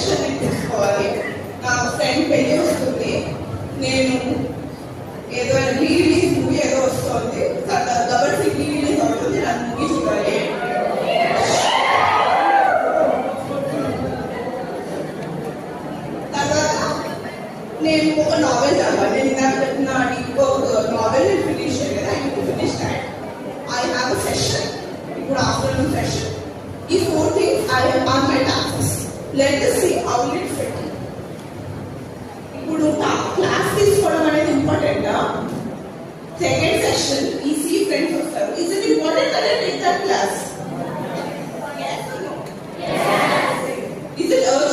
Decision నేను తీసుకోవాలి. నా ఫ్రెండ్ పెళ్లి వస్తుంది, నేను ఏదో రిలీజ్ మూవీ ఏదో వస్తుంది, గబర్ సింగ్ రిలీజ్ అవుతుంది, నాకు మూవీ చూడాలి. తర్వాత నేను ఒక నావెల్ చదవాలి. నేను ఇందాక చెప్పిన ఇంకో నావెల్ నేను ఫినిష్ చేయలేదు. I need to finish that. I have a session, ఇప్పుడు ఆఫ్టర్నూన్ సెషన్. ఈ 4 things I have on my tasks. Let us see how it fit. ఇప్పుడు క్లాస్ తీసుకోవడం అనేది ఇంపార్టెంట్. సెకండ్ సెషన్ ఈసీ ఫ్రెండ్స్ వస్తారు. Is it important that I take that class? Yes or no? Yes. Is it urgent?